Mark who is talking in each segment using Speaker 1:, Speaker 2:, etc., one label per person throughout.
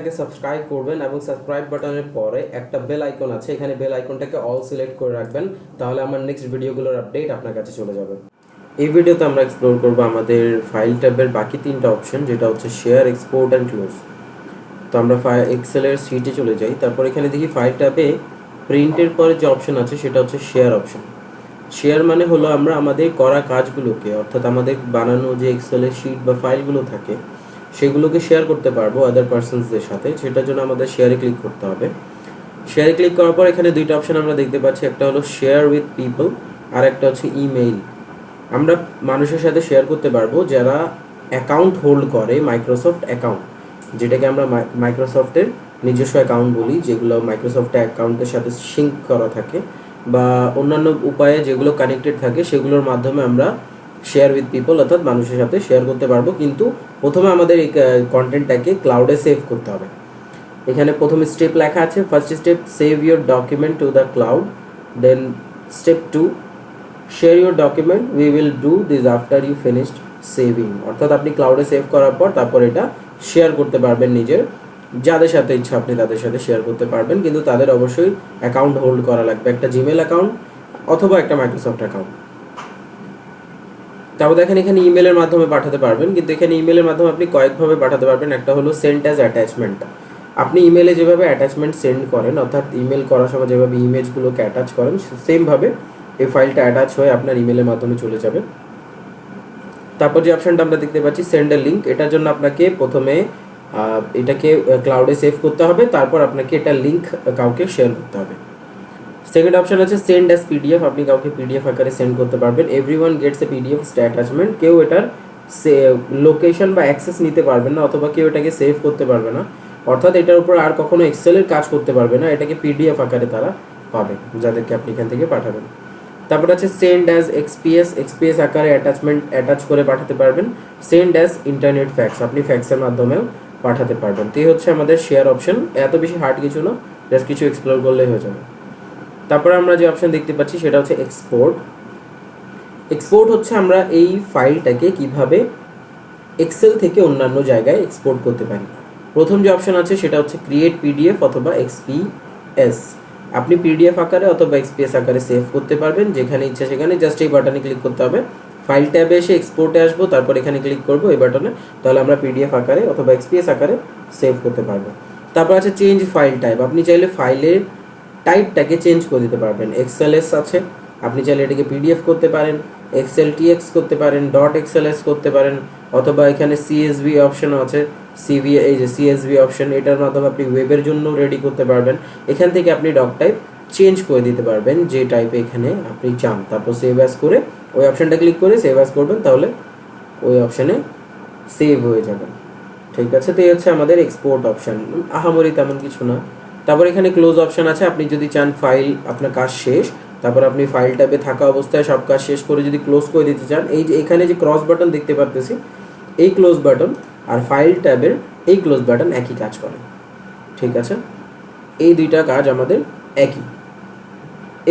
Speaker 1: চ্যানেলটাকে সাবস্ক্রাইব করবেন এবং সাবস্ক্রাইব বাটনের পরে একটা বেল আইকন আছে, এখানে বেল আইকনটাকে অল সিলেক্ট করে রাখবেন, তাহলে আমার নেক্সট ভিডিওগুলোর আপডেট আপনার কাছে চলে যাবে। এই ভিডিওতে আমরা এক্সপ্লোর করব আমাদের ফাইল ট্যাবের বাকি তিনটা অপশন, যেটা হচ্ছে শেয়ার, এক্সপোর্ট অ্যান্ড ক্লোজ। তো আমরা এক্সেলের সিটে চলে যাই, তারপর এখানে দেখি ফাইল ট্যাবে প্রিন্টের পরে যে অপশন আছে সেটা হচ্ছে শেয়ার অপশন। শেয়ার মানে হলো আমরা আমাদের করা কাজগুলোকে, অর্থাৎ আমাদের বানানো যে এক্সেলের শিট বা ফাইলগুলো থাকে সেগুলোকে শেয়ার করতে পারবো আদার পারসনসদের সাথে। সেটার জন্য আমাদের শেয়ারে ক্লিক করতে হবে। শেয়ারে ক্লিক করার পর এখানে দুইটা অপশন আমরা দেখতে পাচ্ছি, একটা হলো শেয়ার উইথ পিপল আর একটা হচ্ছে ইমেইল। আমরা মানুষের সাথে শেয়ার করতে পারবো যারা অ্যাকাউন্ট হোল্ড করে, মাইক্রোসফট অ্যাকাউন্ট, যেটাকে আমরা মাইক্রোসফটের নিজস্ব অ্যাকাউন্ট বলি, যেগুলো মাইক্রোসফট অ্যাকাউন্টের সাথে সিঙ্ক করা থাকে বা অন্যান্য উপায়ে যেগুলো কানেক্টেড থাকে, সেগুলোর মাধ্যমে আমরা শেয়ার উইথ পিপল অর্থাৎ মানুষের সাথে শেয়ার করতে পারবো। কিন্তু প্রথমে আমাদের এই কন্টেন্টটাকে ক্লাউডে সেভ করতে হবে। এখানে প্রথম স্টেপ লেখা আছে, first step save your document to the cloud, then step 2 share your document, we will do this after you finished saving. অর্থাৎ আপনি ক্লাউডে সেভ করার পর তারপর এটা শেয়ার করতে পারবেন নিজের যাদের সাথে ইচ্ছা আপনি তাদের সাথে শেয়ার করতে পারবেন, কিন্তু তাদের অবশ্যই অ্যাকাউন্ট হোল্ড করা লাগবে, একটা জিমেল অ্যাকাউন্ট অথবা একটা মাইক্রোসফট অ্যাকাউন্ট। তারপর দেখেন এখানে ইমেলের মাধ্যমে পাঠাতে পারবেন, কিন্তু এখানে ইমেলের মাধ্যমে আপনি কয়েকভাবে পাঠাতে পারবেন। একটা হলো সেন্ড অ্যাজ অ্যাটাচমেন্ট। আপনি ইমেলে যেভাবে অ্যাটাচমেন্ট সেন্ড করেন, অর্থাৎ ইমেল করার সময় যেভাবে ইমেজগুলোকে অ্যাটাচ করেন, সেমভাবে এই ফাইলটা অ্যাটাচ হয়ে আপনার ইমেলের মাধ্যমে চলে যাবে। তারপর যে অপশানটা আমরা দেখতে পাচ্ছি সেন্ড এ লিঙ্ক, এটার জন্য আপনাকে প্রথমে এটাকে ক্লাউডে সেভ করতে হবে, তারপর আপনাকে এটা লিঙ্ক কাউকে শেয়ার করতে হবে। সেকেন্ড অপশন আছে সেন্ড অ্যাজ পিডিএফ, আপনি কাউকে পিডিএফ আকারে সেন্ড করতে পারবেন। Everyone gets a PDF attachment, কেউ এটার লোকেশন বা অ্যাক্সেস নিতে পারবেন না, অথবা কেউ এটাকে সেভ করতে পারবে না, অর্থাৎ এটার উপর আর কখনো এক্সেলের কাজ করতে পারবে না, এটাকে পিডিএফ আকারে তারা পাবে যাদেরকে আপনি এখান থেকে পাঠাবেন। তারপর আছে সেন্ড অ্যাজ এক্সপিএস আকারে অ্যাটাচমেন্ট অ্যাটাচ করে পাঠাতে পারবেন। সেন্ড অ্যাজ ইন্টারনেট ফ্যাক্স, আপনি ফ্যাক্সের মাধ্যমেও পাঠাতে পারবেন। তো এই হচ্ছে আমাদের শেয়ার অপশন, এত বেশি হার্ড কিছু না, জাস্ট কিছু এক্সপ্লোর করলেই হয়ে যাবে। তারপরে আমরা যে অপশন দেখতে পাচ্ছি সেটা হচ্ছে এক্সপোর্ট। এক্সপোর্ট হচ্ছে আমরা এই ফাইলটাকে কিভাবে এক্সেল থেকে অন্যান্য জায়গায় এক্সপোর্ট করতে পারি। প্রথম যে অপশন আছে সেটা হচ্ছে ক্রিয়েট পিডিএফ অথবা এক্সপিএস। আপনি পিডিএফ আকারে অথবা এক্সপিএস আকারে সেভ করতে পারবেন, যেখানে ইচ্ছা সেখানে জাস্ট এই বাটনে ক্লিক করতে হবে। ফাইল ট্যাবে এসে এক্সপোর্টে আসবো, তারপর এখানে ক্লিক করবো এই বাটনে, তাহলে আমরা পিডিএফ আকারে অথবা এক্সপিএস আকারে সেভ করতে পারবো। তারপর আছে চেঞ্জ ফাইল টাইপ, আপনি চাইলে ফাইলের টাইপটাকে চেঞ্জ করে দিতে পারবেন। এক্সএলএস আছে, আপনি চাইলে এটাকে পিডিএফ করতে পারেন, এক্সএলটিএক্স করতে পারেন, ডট এক্সএলএস করতে পারেন, অথবা এখানে সিএসভি অপশনও আছে, এই যে সিএসভি অপশন, এটার মাধ্যমে আপনি ওয়েবের জন্য রেডি করতে পারবেন। এখান থেকে আপনি ডক টাইপ চেঞ্জ করে দিতে পারবেন যে টাইপে এখানে আপনি চান, তারপর সেভ অ্যাজ করে ওই অপশনটা ক্লিক করে সেভ অ্যাজ করবেন, তাহলে ওই অপশানে সেভ হয়ে যাবে। ঠিক আছে, তো এই হচ্ছে আমাদের এক্সপোর্ট অপশান, আহামরি তেমন কিছু না। তারপর এখানে ক্লোজ অপশান আছে, আপনি যদি চান ফাইল আপনার কাজ শেষ, তারপর আপনি ফাইল ট্যাবে থাকা অবস্থায় সব কাজ শেষ করে যদি ক্লোজ করে দিতে চান, এই যে এখানে যে ক্রস বাটন দেখতে পাচ্ছি, এই ক্লোজ বাটন আর ফাইল ট্যাবের এই ক্লোজ বাটন একই কাজ করে। ঠিক আছে, এই দুইটা কাজ আমাদের একই।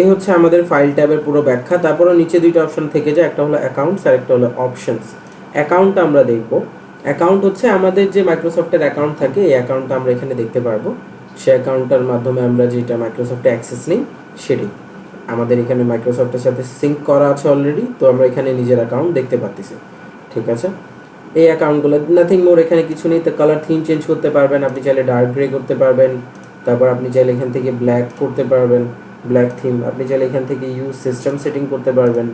Speaker 1: এই হচ্ছে আমাদের ফাইল ট্যাবের পুরো ব্যাখ্যা। তারপরও নিচে দুইটা অপশন থেকে যায়, একটা হলো অ্যাকাউন্টস আর একটা হলো অপশনস। অ্যাকাউন্টটা আমরা দেখব, অ্যাকাউন্ট হচ্ছে আমাদের যে মাইক্রোসফটের অ্যাকাউন্ট থাকে, এই অ্যাকাউন্টটা আমরা এখানে দেখতে পারবো। সে অ্যাকাউন্টটার মাধ্যমে আমরা যেটা মাইক্রোসফটে অ্যাক্সেস নিই সেটাই আমাদের এখানে মাইক্রোসফটের সাথে সিঙ্ক করা আছে অলরেডি, তো আমরা এখানে নিজের অ্যাকাউন্ট দেখতে পাচ্ছি। ঠিক আছে, এই অ্যাকাউন্টগুলো নাথিং মোর, এখানে কিছু নেই। তো কালার থিম চেঞ্জ করতে পারবেন, আপনি চাইলে ডার্ক গ্রে করতে পারবেন, তারপর আপনি চাইলে এখান থেকে ব্ল্যাক করতে পারবেন, ব্ল্যাক থিম। আপনি চাইলে এখান থেকে ইউজ সিস্টেম সেটিং করতে পারবেন,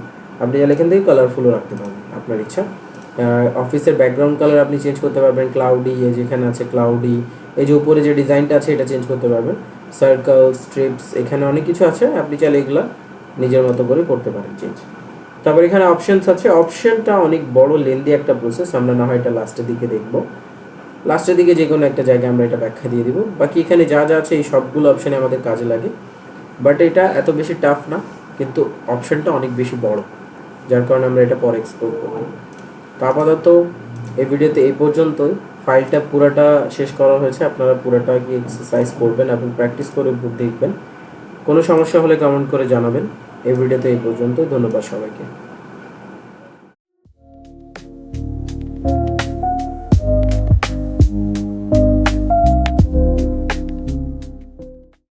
Speaker 1: আপনি চাইলে এখান থেকে কালারফুলও রাখতে পারবেন, আপনার ইচ্ছা। অফিসের ব্যাকগ্রাউন্ড কালার আপনি চেঞ্জ করতে পারবেন, ক্লাউডি, এই যেখানে আছে ক্লাউডি, এই যে উপরে যে ডিজাইনটা আছে এটা চেঞ্জ করতে পারবেন, সার্কেল, স্ট্রিপস, এখানে অনেক কিছু আছে, আপনি চাইলে এগুলো নিজের মতো করে করতে পারেন চেঞ্জ। তারপর এখানে অপশনস আছে, অপশনটা অনেক বড় লেন্দি একটা প্রসেস, আমরা না হয় এটা লাস্টের দিকে দেখব, লাস্টের দিকে যে কোনো একটা জায়গায় আমরা এটা ব্যাখ্যা দিয়ে দিব। বাকি এখানে যা যা আছে এই সবগুলো অপশানে আমাদের কাজে লাগে, বাট এটা এত বেশি টাফ না, কিন্তু অপশনটা অনেক বেশি বড়, যার কারণে আমরা এটা পরে এক্সপ্লোর করব। তো আপাতত এই ভিডিওতে এই পর্যন্তই। ফাইলটা পুরোটা শেষ করা হয়েছে, আপনারা পুরোটা কি এক্সারসাইজ করবেন এবং প্র্যাকটিস করে দেখবেন। কোনো সমস্যা হলে কমেন্ট করে জানাবেন। এই ভিডিওতে এই পর্যন্ত, ধন্যবাদ সবাইকে।